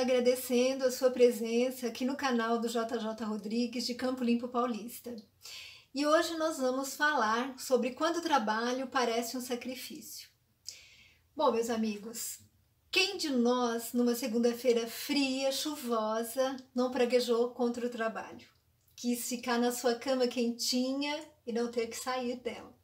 agradecendo a sua presença aqui no canal do JJ Rodrigues de Campo Limpo Paulista. E hoje nós vamos falar sobre quando o trabalho parece um sacrifício. Bom, meus amigos, quem de nós, numa segunda-feira fria, chuvosa, não praguejou contra o trabalho? Quis ficar na sua cama quentinha e não ter que sair dela.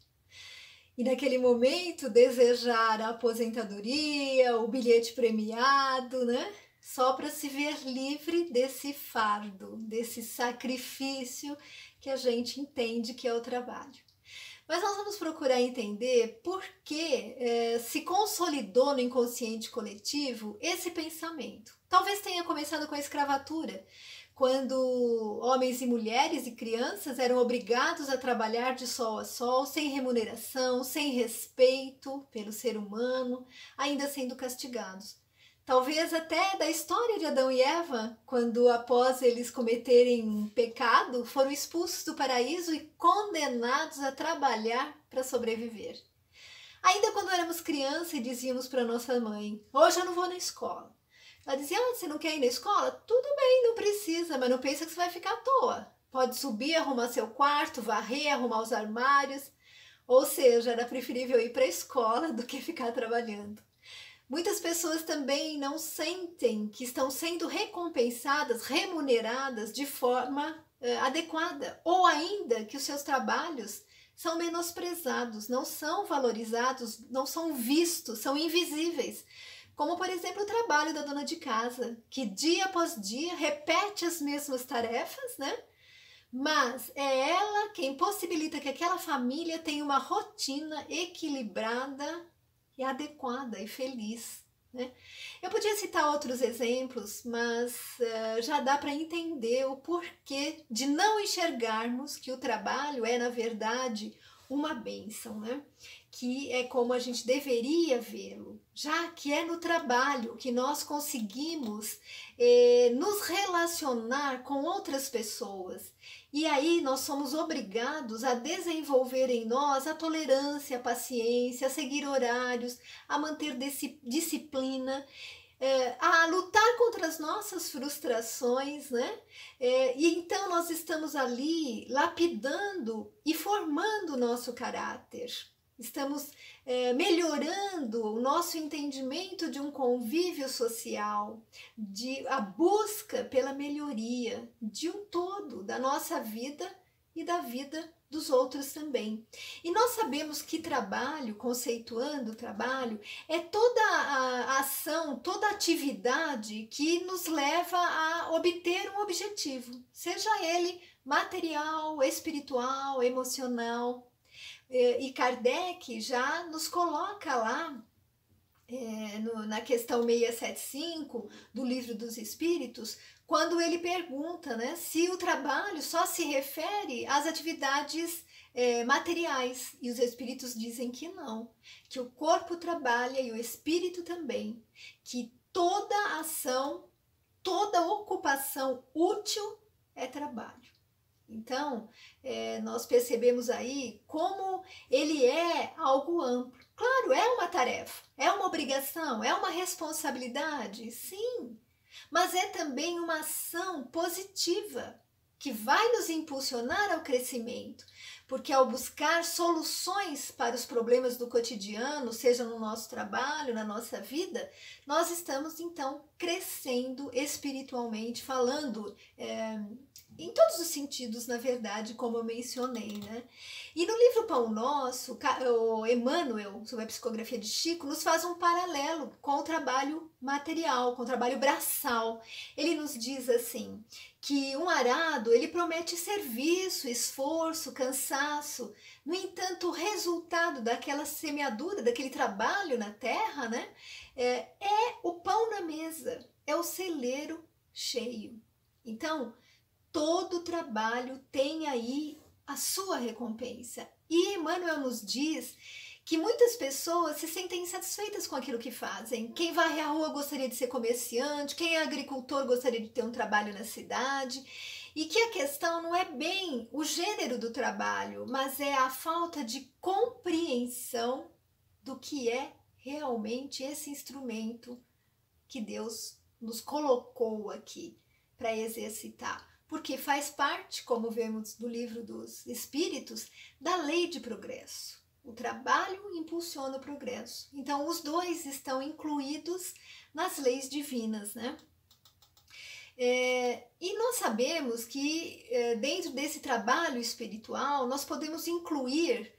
E naquele momento desejar a aposentadoria, o bilhete premiado, né? Só para se ver livre desse fardo, desse sacrifício que a gente entende que é o trabalho. Mas nós vamos procurar entender por que se consolidou no inconsciente coletivo esse pensamento. Talvez tenha começado com a escravatura, quando homens e mulheres e crianças eram obrigados a trabalhar de sol a sol, sem remuneração, sem respeito pelo ser humano, ainda sendo castigados. Talvez até da história de Adão e Eva, quando após eles cometerem um pecado, foram expulsos do paraíso e condenados a trabalhar para sobreviver. Ainda quando éramos crianças e dizíamos para nossa mãe, hoje eu não vou na escola. Ela dizia, você não quer ir na escola? Tudo bem, não precisa, mas não pensa que você vai ficar à toa. Pode subir, arrumar seu quarto, varrer, arrumar os armários. Ou seja, era preferível ir para a escola do que ficar trabalhando. Muitas pessoas também não sentem que estão sendo recompensadas, remuneradas de forma adequada, ou ainda que os seus trabalhos são menosprezados, não são valorizados, não são vistos, são invisíveis. Como, por exemplo, o trabalho da dona de casa, que dia após dia repete as mesmas tarefas, né? Mas é ela quem possibilita que aquela família tenha uma rotina equilibrada e adequada e feliz, né? Eu podia citar outros exemplos, mas já dá para entender o porquê de não enxergarmos que o trabalho é, na verdade, uma bênção, né? Que é como a gente deveria vê-lo, já que é no trabalho que nós conseguimos nos relacionar com outras pessoas. E aí nós somos obrigados a desenvolver em nós a tolerância, a paciência, a seguir horários, a manter disciplina, a lutar contra as nossas frustrações, né? E então nós estamos ali lapidando e formando o nosso caráter. Estamos melhorando o nosso entendimento de um convívio social, de a busca pela melhoria de um todo, da nossa vida e da vida dos outros também. E nós sabemos que trabalho, conceituando o trabalho, é toda a ação, toda a atividade que nos leva a obter um objetivo, seja ele material, espiritual, emocional. E Kardec já nos coloca lá na questão 675 do Livro dos Espíritos, quando ele pergunta, né, se o trabalho só se refere às atividades materiais, e os espíritos dizem que não, que o corpo trabalha e o espírito também, que toda ação, toda ocupação útil é trabalho. Então, nós percebemos aí como ele é algo amplo. Claro, é uma tarefa, é uma obrigação, é uma responsabilidade, sim, mas é também uma ação positiva que vai nos impulsionar ao crescimento, porque ao buscar soluções para os problemas do cotidiano, seja no nosso trabalho, na nossa vida, nós estamos então crescendo espiritualmente, falando em todos os sentidos, na verdade, como eu mencionei, né? E no livro Pão Nosso, o Emmanuel, sobre a psicografia de Chico, nos faz um paralelo com o trabalho material, com o trabalho braçal. Ele nos diz assim, que um arado, ele promete serviço, esforço, cansaço. No entanto, o resultado daquela semeadura, daquele trabalho na terra, né, é o pão na mesa, é o celeiro cheio. Então, todo trabalho tem aí a sua recompensa. E Emmanuel nos diz que muitas pessoas se sentem insatisfeitas com aquilo que fazem. Quem varre a rua gostaria de ser comerciante, quem é agricultor gostaria de ter um trabalho na cidade. E que a questão não é bem o gênero do trabalho, mas é a falta de compreensão do que é realmente esse instrumento que Deus nos colocou aqui para exercitar, porque faz parte, como vemos no livro dos Espíritos, da lei de progresso. O trabalho impulsiona o progresso. Então, os dois estão incluídos nas leis divinas, né? E nós sabemos que dentro desse trabalho espiritual, nós podemos incluir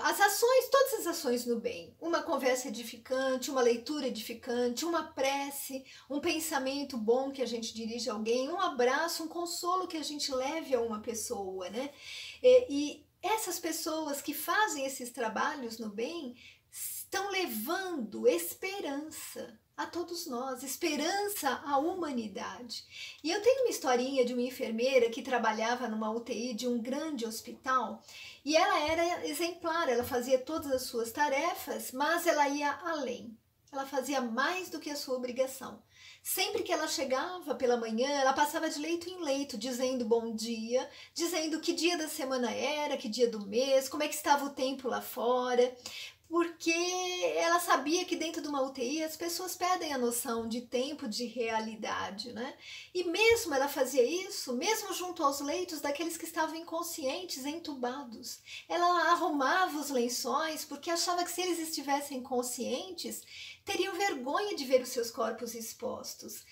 as ações, todas as ações no bem. Uma conversa edificante, uma leitura edificante, uma prece, um pensamento bom que a gente dirige a alguém, um abraço, um consolo que a gente leve a uma pessoa, né? E essas pessoas que fazem esses trabalhos no bem estão levando esperança a todos nós, esperança à humanidade. E eu tenho uma historinha de uma enfermeira que trabalhava numa UTI de um grande hospital e ela era exemplar, ela fazia todas as suas tarefas, mas ela ia além. Ela fazia mais do que a sua obrigação. Sempre que ela chegava pela manhã, ela passava de leito em leito, dizendo bom dia, dizendo que dia da semana era, que dia do mês, como é que estava o tempo lá fora, porque ela sabia que dentro de uma UTI as pessoas perdem a noção de tempo, de realidade, né? E mesmo ela fazia isso, mesmo junto aos leitos daqueles que estavam inconscientes, entubados. Ela arrumava os lençóis porque achava que se eles estivessem conscientes, teriam vergonha de ver os seus corpos expostos.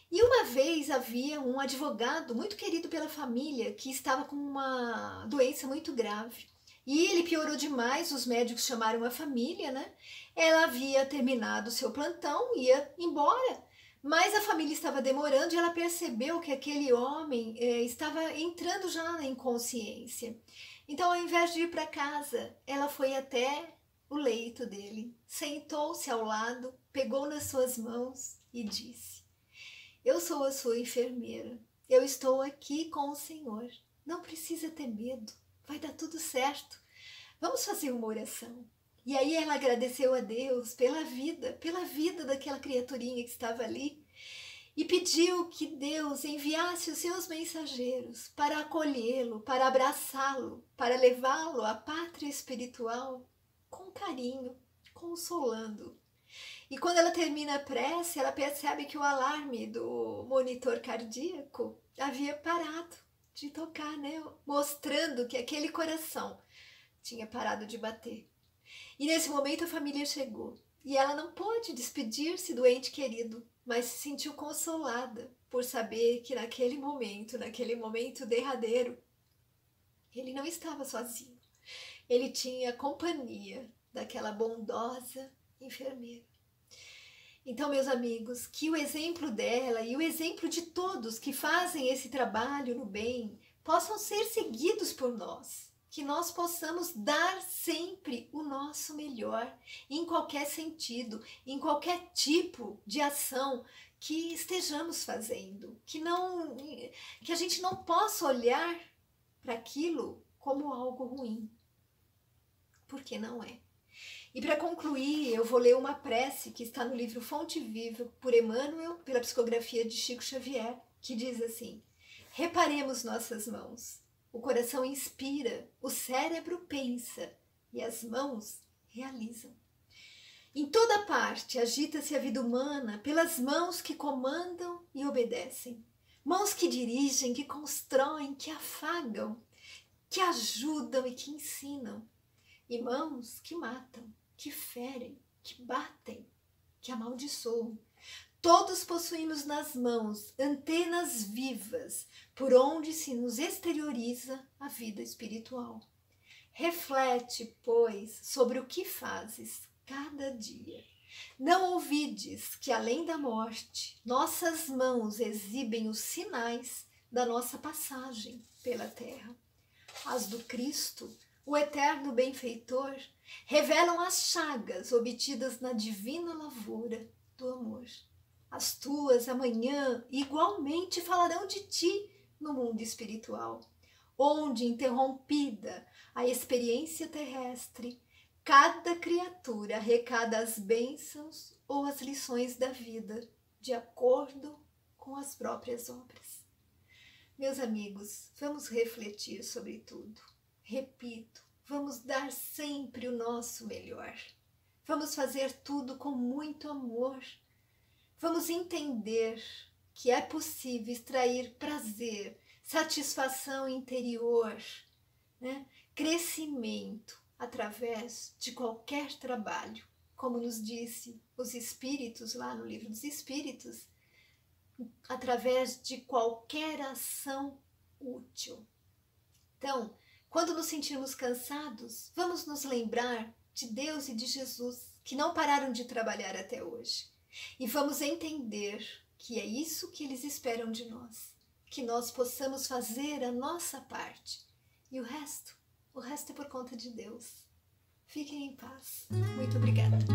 E uma vez havia um advogado muito querido pela família que estava com uma doença muito grave. E ele piorou demais, os médicos chamaram a família, né? Ela havia terminado o seu plantão, ia embora, mas a família estava demorando e ela percebeu que aquele homem estava entrando já na inconsciência. Então, ao invés de ir para casa, ela foi até o leito dele, sentou-se ao lado, pegou nas suas mãos e disse: eu sou a sua enfermeira, eu estou aqui com o Senhor, não precisa ter medo, vai dar tudo certo. Vamos fazer uma oração. E aí ela agradeceu a Deus pela vida daquela criaturinha que estava ali e pediu que Deus enviasse os seus mensageiros para acolhê-lo, para abraçá-lo, para levá-lo à pátria espiritual com carinho, consolando. E quando ela termina a prece, ela percebe que o alarme do monitor cardíaco havia parado de tocar, né? Mostrando que aquele coração tinha parado de bater. E nesse momento a família chegou. E ela não pôde despedir-se do ente querido, mas se sentiu consolada por saber que naquele momento derradeiro, ele não estava sozinho. Ele tinha a companhia daquela bondosa enfermeira. Então, meus amigos, que o exemplo dela e o exemplo de todos que fazem esse trabalho no bem possam ser seguidos por nós. Que nós possamos dar sempre o nosso melhor, em qualquer sentido, em qualquer tipo de ação que estejamos fazendo. Que a gente não possa olhar para aquilo como algo ruim, porque não é. E para concluir, eu vou ler uma prece que está no livro Fonte Viva, por Emmanuel, pela psicografia de Chico Xavier, que diz assim: reparemos nossas mãos. O coração inspira, o cérebro pensa e as mãos realizam. Em toda parte agita-se a vida humana pelas mãos que comandam e obedecem. Mãos que dirigem, que constroem, que afagam, que ajudam e que ensinam. E mãos que matam, que ferem, que batem, que amaldiçoam. Todos possuímos nas mãos antenas vivas por onde se nos exterioriza a vida espiritual. Reflete, pois, sobre o que fazes cada dia. Não ouvides que, além da morte, nossas mãos exibem os sinais da nossa passagem pela terra. As do Cristo, o eterno benfeitor, revelam as chagas obtidas na divina lavoura do amor. As tuas amanhã igualmente falarão de ti no mundo espiritual, onde, interrompida a experiência terrestre, cada criatura arrecada as bênçãos ou as lições da vida, de acordo com as próprias obras. Meus amigos, vamos refletir sobre tudo. Repito, vamos dar sempre o nosso melhor. Vamos fazer tudo com muito amor. Vamos entender que é possível extrair prazer, satisfação interior, né? Crescimento através de qualquer trabalho. Como nos disse os Espíritos lá no Livro dos Espíritos, através de qualquer ação útil. Então, quando nos sentirmos cansados, vamos nos lembrar de Deus e de Jesus, que não pararam de trabalhar até hoje. E vamos entender que é isso que eles esperam de nós, que nós possamos fazer a nossa parte. E o resto é por conta de Deus. Fiquem em paz. Muito obrigada.